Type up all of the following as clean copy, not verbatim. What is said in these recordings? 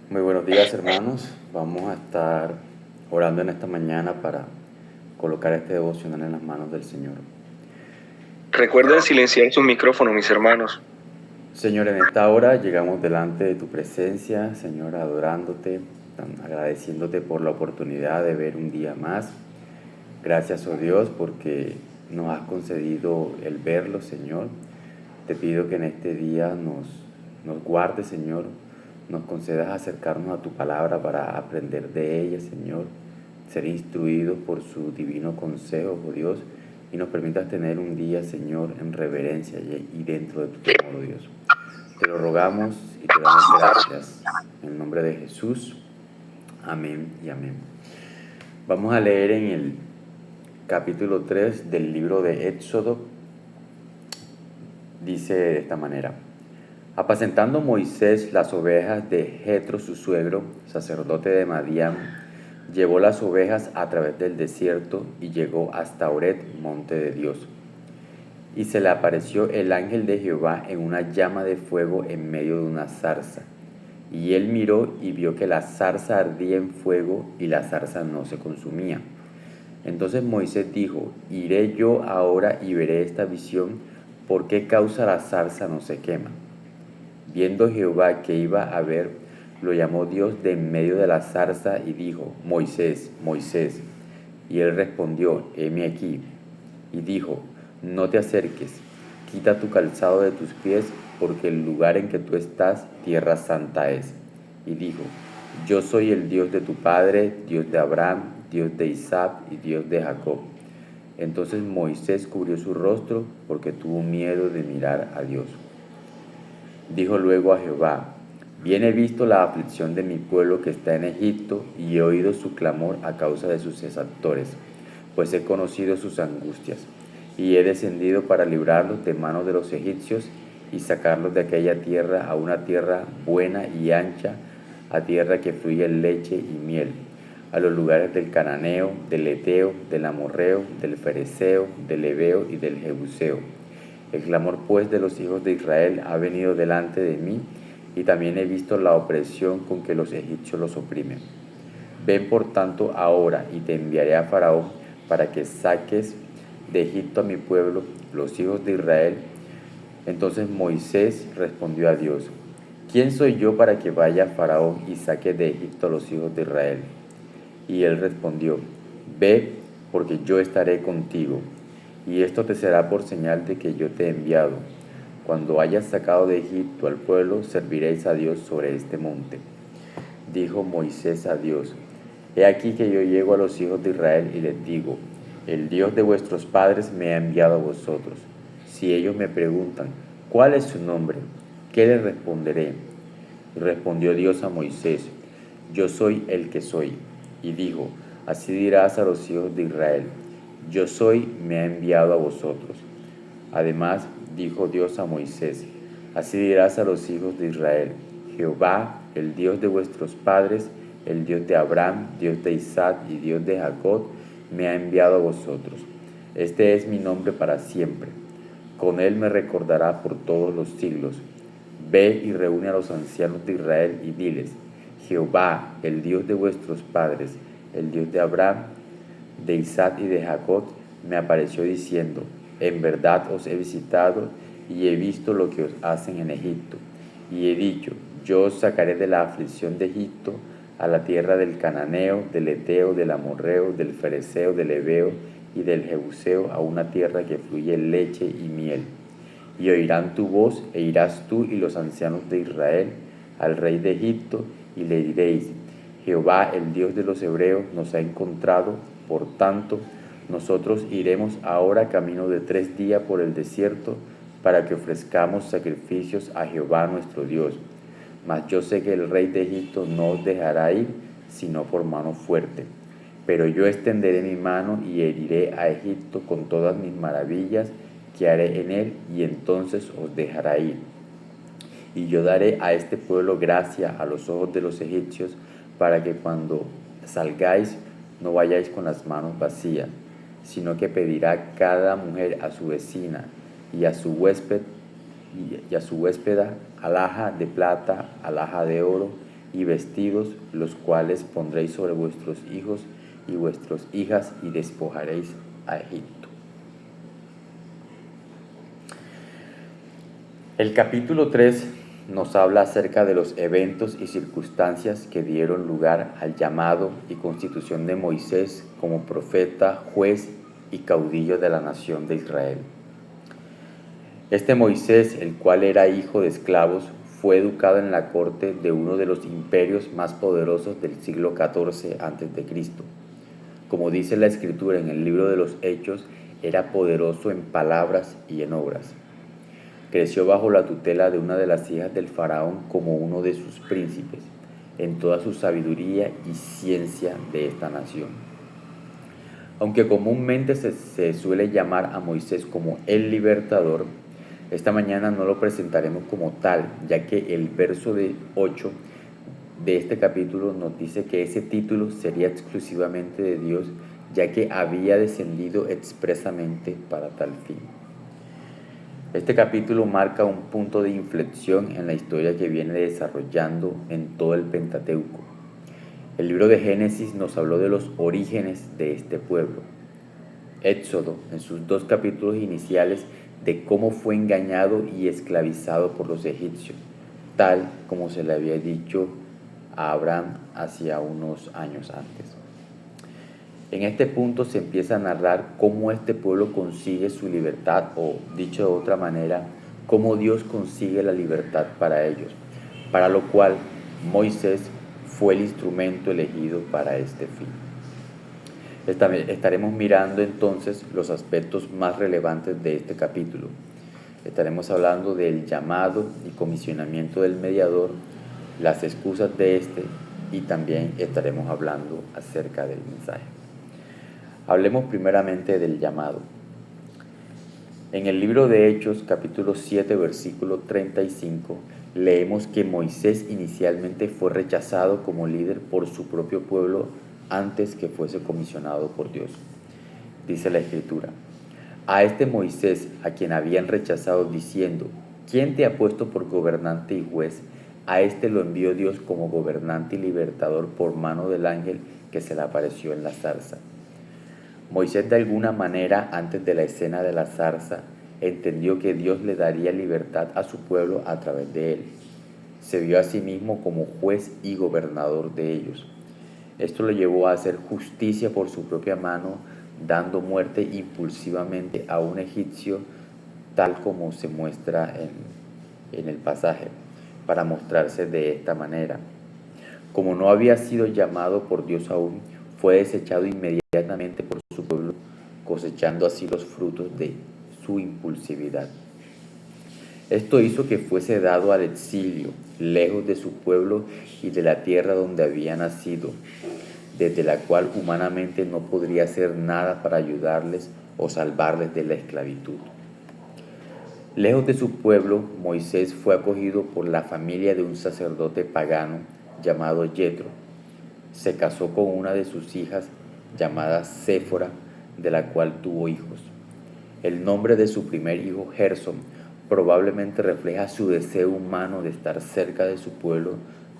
Muy buenos días, hermanos. Vamos a estar orando en esta mañana para colocar este devocional en las manos del Señor. Recuerden silenciar su micrófono, mis hermanos. Señor, en esta hora llegamos delante de tu presencia, Señor, adorándote, agradeciéndote por la oportunidad de ver un día más. Gracias, oh Dios, porque nos has concedido el verlo, Señor. Te pido que en este día nos guardes, Señor, nos concedas acercarnos a tu palabra para aprender de ella, Señor, ser instruidos por su divino consejo, oh Dios, y nos permitas tener un día, Señor, en reverencia y dentro de tu temor, oh Dios. Te lo rogamos y te damos gracias. En el nombre de Jesús, amén y amén. Vamos a leer en el capítulo 3 del libro de Éxodo. Dice de esta manera: apacentando Moisés las ovejas de Jetro su suegro, sacerdote de Madián, llevó las ovejas a través del desierto y llegó hasta Oret, monte de Dios. Y se le apareció el ángel de Jehová en una llama de fuego en medio de una zarza. Y él miró y vio que la zarza ardía en fuego y la zarza no se consumía. Entonces Moisés dijo: iré yo ahora y veré esta visión, ¿por qué causa la zarza no se quema? Viendo Jehová que iba a ver, lo llamó Dios de en medio de la zarza y dijo: Moisés, Moisés. Y él respondió: heme aquí. Y dijo: no te acerques, quita tu calzado de tus pies, porque el lugar en que tú estás, tierra santa es. Y dijo: yo soy el Dios de tu padre, Dios de Abraham, Dios de Isaac y Dios de Jacob. Entonces Moisés cubrió su rostro porque tuvo miedo de mirar a Dios. Dijo luego a Jehová: bien he visto la aflicción de mi pueblo que está en Egipto, y he oído su clamor a causa de sus exactores, pues he conocido sus angustias, y he descendido para librarlos de manos de los egipcios, y sacarlos de aquella tierra a una tierra buena y ancha, a tierra que fluye leche y miel, a los lugares del cananeo, del eteo, del amorreo, del fereceo, del heveo y del jebuseo. El clamor pues de los hijos de Israel ha venido delante de mí, y también he visto la opresión con que los egipcios los oprimen. Ven por tanto ahora, y te enviaré a Faraón para que saques de Egipto a mi pueblo, los hijos de Israel. Entonces Moisés respondió a Dios: ¿quién soy yo para que vaya a Faraón y saque de Egipto a los hijos de Israel? Y él respondió: ve, porque yo estaré contigo, y esto te será por señal de que yo te he enviado. Cuando hayas sacado de Egipto al pueblo, serviréis a Dios sobre este monte. Dijo Moisés a Dios: he aquí que yo llego a los hijos de Israel y les digo: el Dios de vuestros padres me ha enviado a vosotros. Si ellos me preguntan: ¿cuál es su nombre?, ¿qué les responderé? Y respondió Dios a Moisés: yo soy el que soy. Y dijo: así dirás a los hijos de Israel: yo soy, me ha enviado a vosotros. Además dijo Dios a Moisés: así dirás a los hijos de Israel: Jehová, el Dios de vuestros padres, el Dios de Abraham, Dios de Isaac y Dios de Jacob, me ha enviado a vosotros. Este es mi nombre para siempre. Con él me recordará por todos los siglos. Ve y reúne a los ancianos de Israel y diles: Jehová, el Dios de vuestros padres, el Dios de Abraham, de Isaac y de Jacob, me apareció diciendo: en verdad os he visitado y he visto lo que os hacen en Egipto. Y he dicho: yo os sacaré de la aflicción de Egipto, a la tierra del cananeo, del eteo, del amorreo, del fereceo, del heveo y del jebuseo, a una tierra que fluye leche y miel. Y oirán tu voz, e irás tú y los ancianos de Israel al rey de Egipto, y le diréis: Jehová, el Dios de los hebreos, nos ha encontrado. Por tanto, nosotros iremos ahora camino de 3 días por el desierto, para que ofrezcamos sacrificios a Jehová nuestro Dios. Mas yo sé que el rey de Egipto no os dejará ir, sino por mano fuerte. Pero yo extenderé mi mano y heriré a Egipto con todas mis maravillas que haré en él, y entonces os dejará ir. Y yo daré a este pueblo gracia a los ojos de los egipcios, para que cuando salgáis no vayáis con las manos vacías, sino que pedirá cada mujer a su vecina y a su huésped y a su huéspeda alhaja de plata, alhaja de oro y vestidos, los cuales pondréis sobre vuestros hijos y vuestras hijas y despojaréis a Egipto. El capítulo 3 nos habla acerca de los eventos y circunstancias que dieron lugar al llamado y constitución de Moisés como profeta, juez y caudillo de la nación de Israel. Este Moisés, el cual era hijo de esclavos, fue educado en la corte de uno de los imperios más poderosos del siglo XIV a.C. Como dice la Escritura en el libro de los Hechos, era poderoso en palabras y en obras. Creció bajo la tutela de una de las hijas del faraón como uno de sus príncipes, en toda su sabiduría y ciencia de esta nación. Aunque comúnmente se suele llamar a Moisés como el libertador, esta mañana no lo presentaremos como tal, ya que el verso 8 de este capítulo nos dice que ese título sería exclusivamente de Dios, ya que había descendido expresamente para tal fin. Este capítulo marca un punto de inflexión en la historia que viene desarrollando en todo el Pentateuco. El libro de Génesis nos habló de los orígenes de este pueblo. Éxodo, en sus 2 capítulos iniciales, de cómo fue engañado y esclavizado por los egipcios, tal como se le había dicho a Abraham hacía unos años antes. En este punto se empieza a narrar cómo este pueblo consigue su libertad, o dicho de otra manera, cómo Dios consigue la libertad para ellos, para lo cual Moisés fue el instrumento elegido para este fin. Estaremos mirando entonces los aspectos más relevantes de este capítulo. Estaremos hablando del llamado y comisionamiento del mediador, las excusas de este, y también estaremos hablando acerca del mensaje. Hablemos primeramente del llamado. En el libro de Hechos, capítulo 7, versículo 35, leemos que Moisés inicialmente fue rechazado como líder por su propio pueblo antes que fuese comisionado por Dios. Dice la Escritura: a este Moisés, a quien habían rechazado diciendo, ¿quién te ha puesto por gobernante y juez? A este lo envió Dios como gobernante y libertador por mano del ángel que se le apareció en la zarza. Moisés, de alguna manera, antes de la escena de la zarza, entendió que Dios le daría libertad a su pueblo a través de él. Se vio a sí mismo como juez y gobernador de ellos. Esto lo llevó a hacer justicia por su propia mano, dando muerte impulsivamente a un egipcio, tal como se muestra en el pasaje, para mostrarse de esta manera. Como no había sido llamado por Dios aún, fue desechado inmediatamente por su pueblo, cosechando así los frutos de su impulsividad. Esto hizo que fuese dado al exilio, lejos de su pueblo y de la tierra donde había nacido, desde la cual humanamente no podría hacer nada para ayudarles o salvarles de la esclavitud. Lejos de su pueblo, Moisés fue acogido por la familia de un sacerdote pagano llamado Yetro. Se casó con una de sus hijas llamada Séfora, de la cual tuvo hijos. El nombre de su primer hijo, Gersón, probablemente refleja su deseo humano de estar cerca de su pueblo,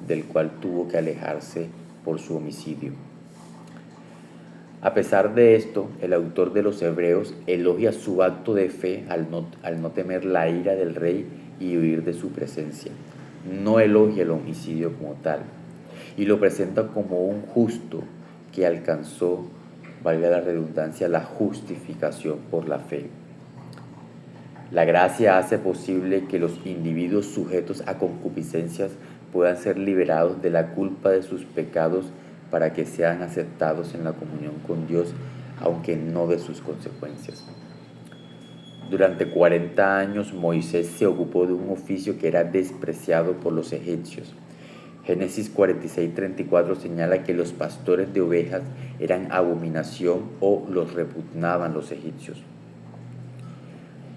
del cual tuvo que alejarse por su homicidio. A pesar de esto, el autor de los Hebreos elogia su acto de fe al no temer la ira del rey y huir de su presencia. No elogia el homicidio como tal, y lo presenta como un justo que alcanzó, valga la redundancia, la justificación por la fe. La gracia hace posible que los individuos sujetos a concupiscencias puedan ser liberados de la culpa de sus pecados para que sean aceptados en la comunión con Dios, aunque no de sus consecuencias. Durante 40 años Moisés se ocupó de un oficio que era despreciado por los egipcios. Génesis 46:34 señala que los pastores de ovejas eran abominación o los repugnaban los egipcios.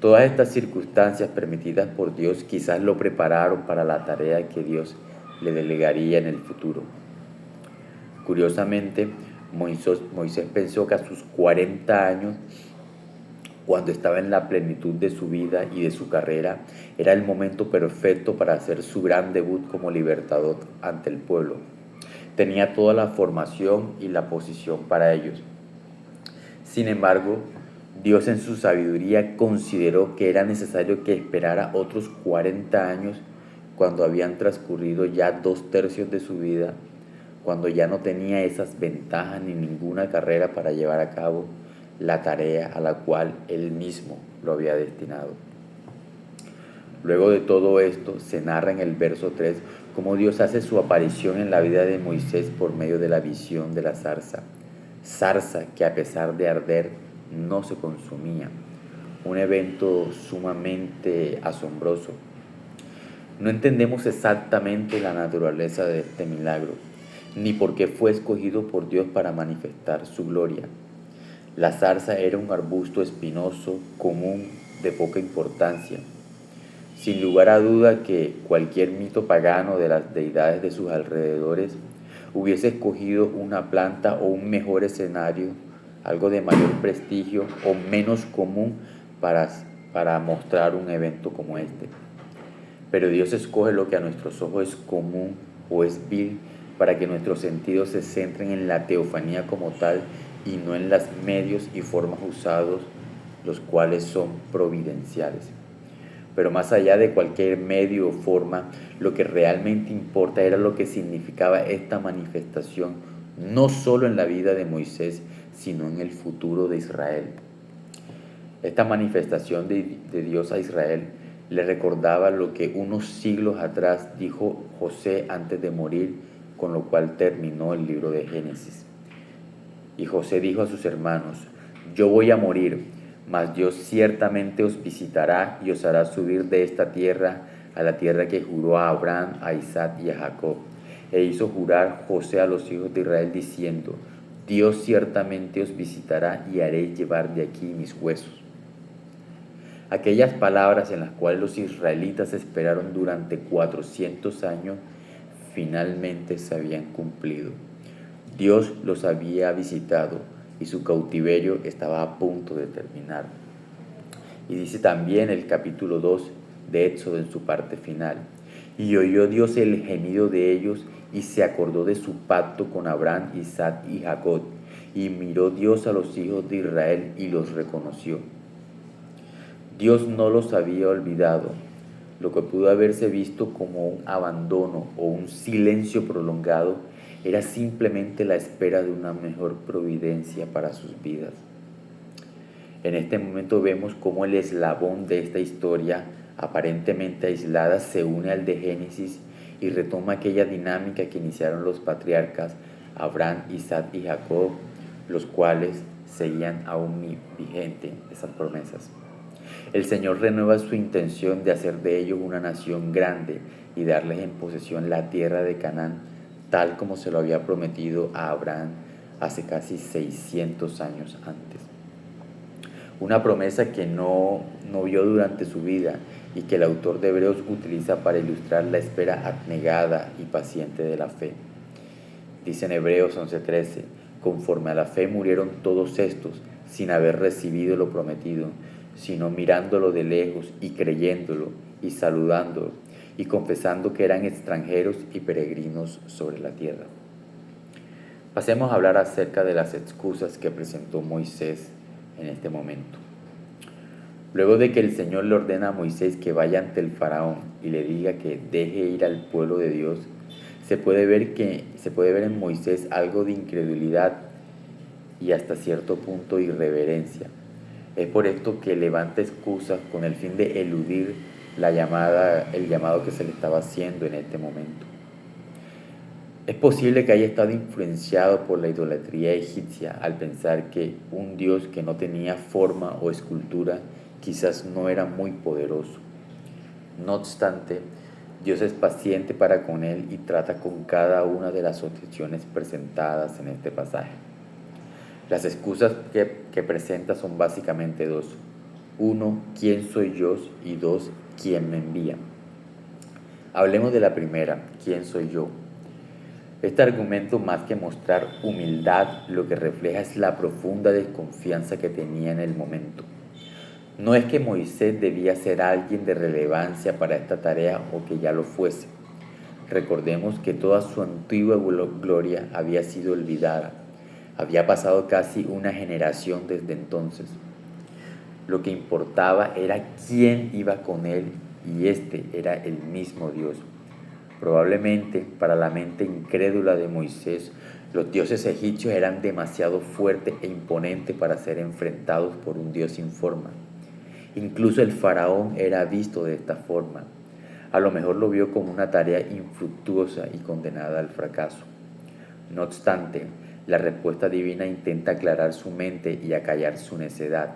Todas estas circunstancias permitidas por Dios quizás lo prepararon para la tarea que Dios le delegaría en el futuro. Curiosamente, Moisés pensó que a sus 40 años cuando estaba en la plenitud de su vida y de su carrera, era el momento perfecto para hacer su gran debut como libertador ante el pueblo. Tenía toda la formación y la posición para ellos. Sin embargo, Dios en su sabiduría consideró que era necesario que esperara otros 40 años cuando habían transcurrido ya 2/3 de su vida, cuando ya no tenía esas ventajas ni ninguna carrera para llevar a cabo la tarea a la cual él mismo lo había destinado. Luego de todo esto, se narra en el verso 3 cómo Dios hace su aparición en la vida de Moisés por medio de la visión de la zarza que a pesar de arder no se consumía, un evento sumamente asombroso. No entendemos exactamente la naturaleza de este milagro, ni por qué fue escogido por Dios para manifestar su gloria. La zarza era un arbusto espinoso, común, de poca importancia. Sin lugar a duda que cualquier mito pagano de las deidades de sus alrededores hubiese escogido una planta o un mejor escenario, algo de mayor prestigio o menos común para mostrar un evento como este. Pero Dios escoge lo que a nuestros ojos es común o es vil para que nuestros sentidos se centren en la teofanía como tal y no en los medios y formas usados, los cuales son providenciales. Pero más allá de cualquier medio o forma, lo que realmente importa era lo que significaba esta manifestación, no solo en la vida de Moisés, sino en el futuro de Israel. Esta manifestación de Dios a Israel le recordaba lo que unos siglos atrás dijo José antes de morir, con lo cual terminó el libro de Génesis. Y José dijo a sus hermanos: yo voy a morir, mas Dios ciertamente os visitará y os hará subir de esta tierra a la tierra que juró a Abraham, a Isaac y a Jacob. E hizo jurar José a los hijos de Israel diciendo: Dios ciertamente os visitará y haréis llevar de aquí mis huesos. Aquellas palabras en las cuales los israelitas esperaron durante 400 años finalmente se habían cumplido. Dios los había visitado y su cautiverio estaba a punto de terminar. Y dice también el capítulo 2 de Éxodo en su parte final: y oyó Dios el gemido de ellos y se acordó de su pacto con Abraham, Isaac y Jacob, y miró Dios a los hijos de Israel y los reconoció. Dios no los había olvidado. Lo que pudo haberse visto como un abandono o un silencio prolongado era simplemente la espera de una mejor providencia para sus vidas. En este momento vemos cómo el eslabón de esta historia, aparentemente aislada, se une al de Génesis y retoma aquella dinámica que iniciaron los patriarcas Abraham, Isaac y Jacob, los cuales seguían aún vigentes esas promesas. El Señor renueva su intención de hacer de ellos una nación grande y darles en posesión la tierra de Canaán, tal como se lo había prometido a Abraham hace casi 600 años antes. Una promesa que no vio durante su vida y que el autor de Hebreos utiliza para ilustrar la espera abnegada y paciente de la fe. Dice en Hebreos 11:13: conforme a la fe murieron todos estos sin haber recibido lo prometido, sino mirándolo de lejos y creyéndolo y saludándolo y confesando que eran extranjeros y peregrinos sobre la tierra. Pasemos a hablar acerca de las excusas que presentó Moisés en este momento. Luego de que el Señor le ordena a Moisés que vaya ante el faraón y le diga que deje ir al pueblo de Dios, se puede ver en Moisés algo de incredulidad y hasta cierto punto irreverencia. Es por esto que levanta excusas con el fin de eludir el llamado que se le estaba haciendo en este momento. Es posible que haya estado influenciado por la idolatría egipcia al pensar que un Dios que no tenía forma o escultura quizás no era muy poderoso. No obstante, Dios es paciente para con él y trata con cada una de las objeciones presentadas en este pasaje. Las excusas que presenta son básicamente dos. 1, ¿quién soy yo? Y 2, ¿quién me envía? Hablemos de la primera, ¿quién soy yo? Este argumento, más que mostrar humildad, lo que refleja es la profunda desconfianza que tenía en el momento. No es que Moisés debía ser alguien de relevancia para esta tarea o que ya lo fuese. Recordemos que toda su antigua gloria había sido olvidada. Había pasado casi una generación desde entonces. Lo que importaba era quién iba con él, y este era el mismo Dios. Probablemente para la mente incrédula de Moisés, los dioses egipcios eran demasiado fuertes e imponentes para ser enfrentados por un Dios sin forma. Incluso el faraón era visto de esta forma. A lo mejor lo vio como una tarea infructuosa y condenada al fracaso. No obstante, la respuesta divina intenta aclarar su mente y acallar su necedad.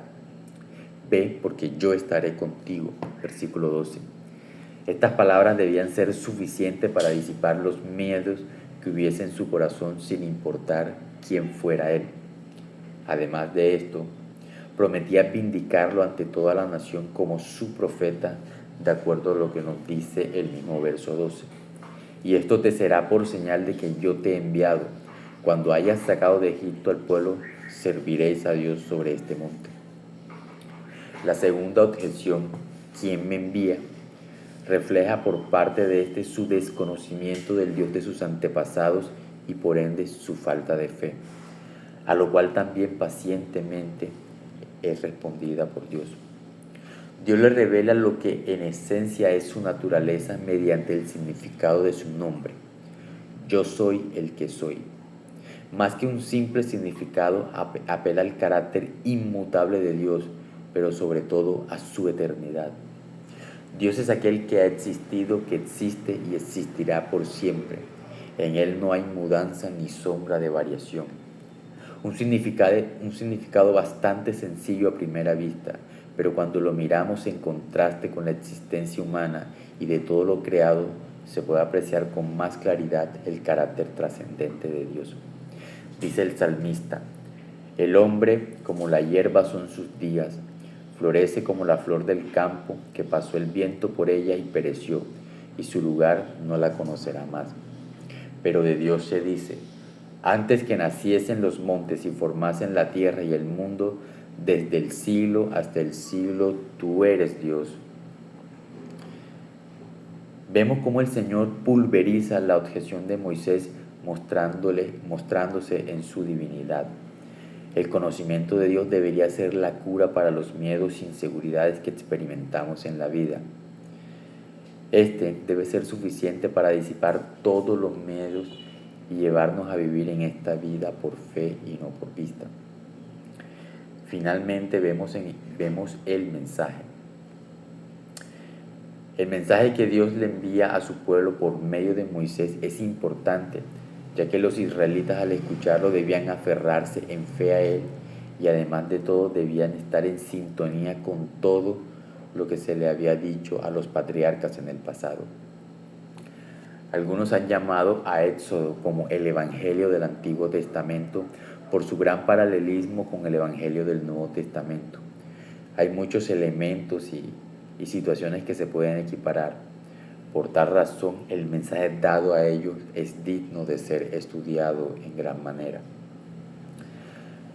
Ve, porque yo estaré contigo. Versículo 12. Estas palabras debían ser suficientes para disipar los miedos que hubiese en su corazón sin importar quién fuera él. Además de esto, prometía vindicarlo ante toda la nación como su profeta, de acuerdo a lo que nos dice el mismo verso 12. Y esto te será por señal de que yo te he enviado. Cuando hayas sacado de Egipto al pueblo, serviréis a Dios sobre este monte. La segunda objeción, ¿quién me envía?, refleja por parte de este su desconocimiento del Dios de sus antepasados y por ende su falta de fe, a lo cual también pacientemente es respondida por Dios. Dios le revela lo que en esencia es su naturaleza mediante el significado de su nombre. Yo soy el que soy. Más que un simple significado, apela al carácter inmutable de Dios, pero sobre todo a su eternidad. Dios es aquel que ha existido, que existe y existirá por siempre. En Él no hay mudanza ni sombra de variación. Un significado bastante sencillo a primera vista, pero cuando lo miramos en contraste con la existencia humana y de todo lo creado, se puede apreciar con más claridad el carácter trascendente de Dios. Dice el salmista: el hombre como la hierba son sus días, florece como la flor del campo, que pasó el viento por ella y pereció, y su lugar no la conocerá más. Pero de Dios se dice: antes que naciesen los montes y formasen la tierra y el mundo, desde el siglo hasta el siglo, tú eres Dios. Vemos cómo el Señor pulveriza la objeción de Moisés, mostrándose en su divinidad. El conocimiento de Dios debería ser la cura para los miedos e inseguridades que experimentamos en la vida. Este debe ser suficiente para disipar todos los miedos y llevarnos a vivir en esta vida por fe y no por vista. Finalmente vemos el mensaje. El mensaje que Dios le envía a su pueblo por medio de Moisés es importante, ya que los israelitas al escucharlo debían aferrarse en fe a él y además de todo debían estar en sintonía con todo lo que se le había dicho a los patriarcas en el pasado. Algunos han llamado a Éxodo como el Evangelio del Antiguo Testamento por su gran paralelismo con el Evangelio del Nuevo Testamento. Hay muchos elementos y situaciones que se pueden equiparar. Por tal razón, el mensaje dado a ellos es digno de ser estudiado en gran manera.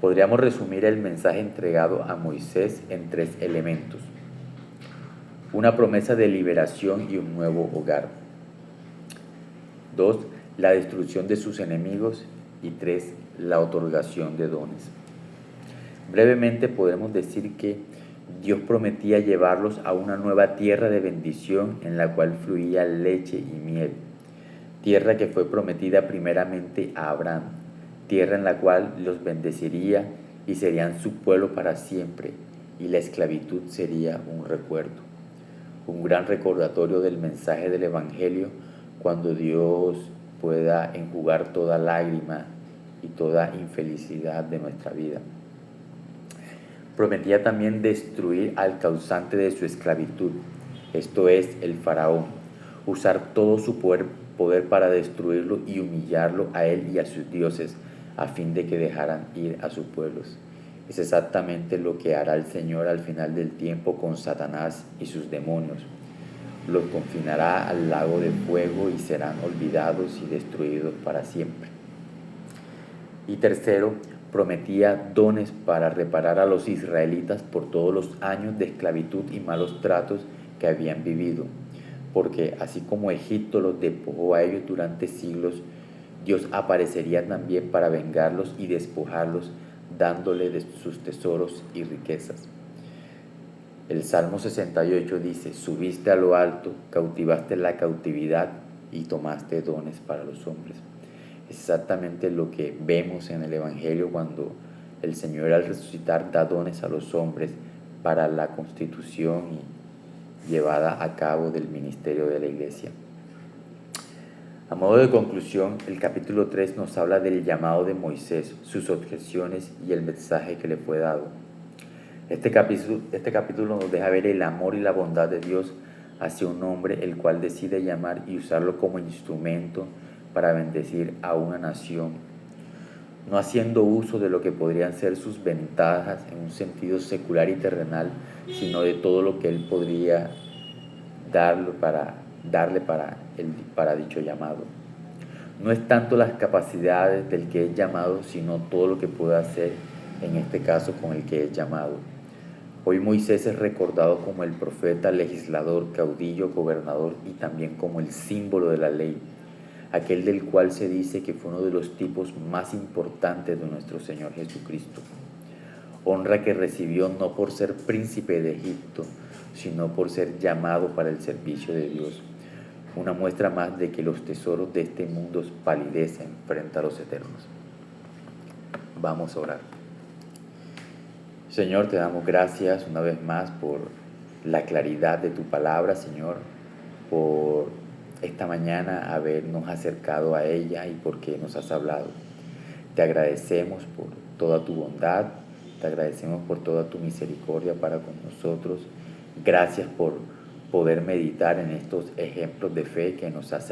Podríamos resumir el mensaje entregado a Moisés en 3 elementos: una promesa de liberación y un nuevo hogar; 2, la destrucción de sus enemigos; y 3, la otorgación de dones. Brevemente podemos decir que Dios prometía llevarlos a una nueva tierra de bendición en la cual fluía leche y miel, tierra que fue prometida primeramente a Abraham, tierra en la cual los bendeciría y serían su pueblo para siempre, y la esclavitud sería un recuerdo. Un gran recordatorio del mensaje del Evangelio cuando Dios pueda enjugar toda lágrima y toda infelicidad de nuestra vida. Prometía también destruir al causante de su esclavitud, esto es, el faraón, usar todo su poder para destruirlo y humillarlo a él y a sus dioses, a fin de que dejaran ir a sus pueblos. Es exactamente lo que hará el Señor al final del tiempo con Satanás y sus demonios. Los confinará al lago de fuego y serán olvidados y destruidos para siempre. Y tercero, prometía dones para reparar a los israelitas por todos los años de esclavitud y malos tratos que habían vivido, porque así como Egipto los despojó a ellos durante siglos, Dios aparecería también para vengarlos y despojarlos, dándole de sus tesoros y riquezas. El Salmo 68 dice: subiste a lo alto, cautivaste la cautividad y tomaste dones para los hombres. Es exactamente lo que vemos en el Evangelio cuando el Señor al resucitar da dones a los hombres para la constitución y llevada a cabo del ministerio de la iglesia. A modo de conclusión, el capítulo 3 nos habla del llamado de Moisés, sus objeciones y el mensaje que le fue dado. Este capítulo nos deja ver el amor y la bondad de Dios hacia un hombre, el cual decide llamar y usarlo como instrumento para bendecir a una nación, no haciendo uso de lo que podrían ser sus ventajas en un sentido secular y terrenal, sino de todo lo que él podría darle para dicho llamado. No es tanto las capacidades del que es llamado, sino todo lo que puede hacer, en este caso con el que es llamado. Hoy Moisés es recordado como el profeta, legislador, caudillo, gobernador y también como el símbolo de la ley, aquel del cual se dice que fue uno de los tipos más importantes de nuestro Señor Jesucristo. Honra que recibió no por ser príncipe de Egipto, sino por ser llamado para el servicio de Dios. Una muestra más de que los tesoros de este mundo palidecen frente a los eternos. Vamos a orar. Señor, te damos gracias una vez más por la claridad de tu palabra, Señor, por esta mañana habernos acercado a ella y porque nos has hablado. Te agradecemos por toda tu bondad, te agradecemos por toda tu misericordia para con nosotros. Gracias por poder meditar en estos ejemplos de fe que nos has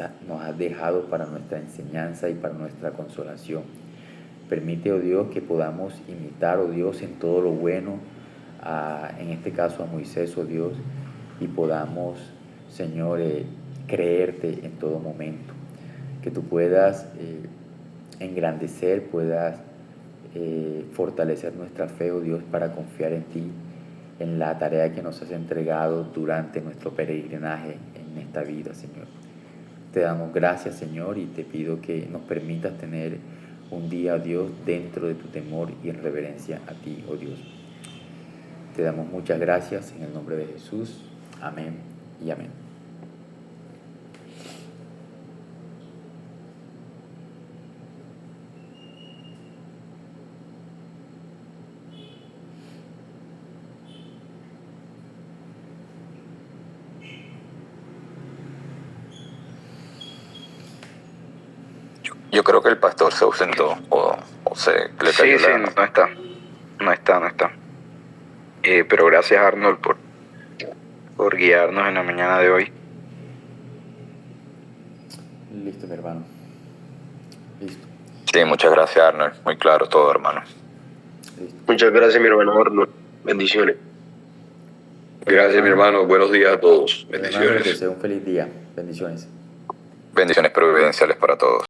dejado para nuestra enseñanza y para nuestra consolación. Permite, oh Dios, que podamos imitar, oh Dios, en todo lo bueno, en este caso a Moisés, oh Dios, y podamos, Señor, creerte en todo momento. Que tú puedas engrandecer, puedas fortalecer nuestra fe, oh Dios, para confiar en ti, en la tarea que nos has entregado durante nuestro peregrinaje en esta vida, Señor. Te damos gracias, Señor, y te pido que nos permitas tener un día, oh Dios, dentro de tu temor y en reverencia a ti, oh Dios. Te damos muchas gracias en el nombre de Jesús. Amén y amén. Yo creo que el pastor se ausentó o se le cayó Sí, no está. Pero gracias, Arnold, por guiarnos en la mañana de hoy. Listo, mi hermano. Listo. Sí, muchas gracias, Arnold. Muy claro todo, hermano. Listo. Muchas gracias, mi hermano Arnold. Bendiciones. Gracias, mi hermano. Buenos días a todos. Hermano, les Bendiciones. deseo un feliz día. Bendiciones. Bendiciones providenciales para todos.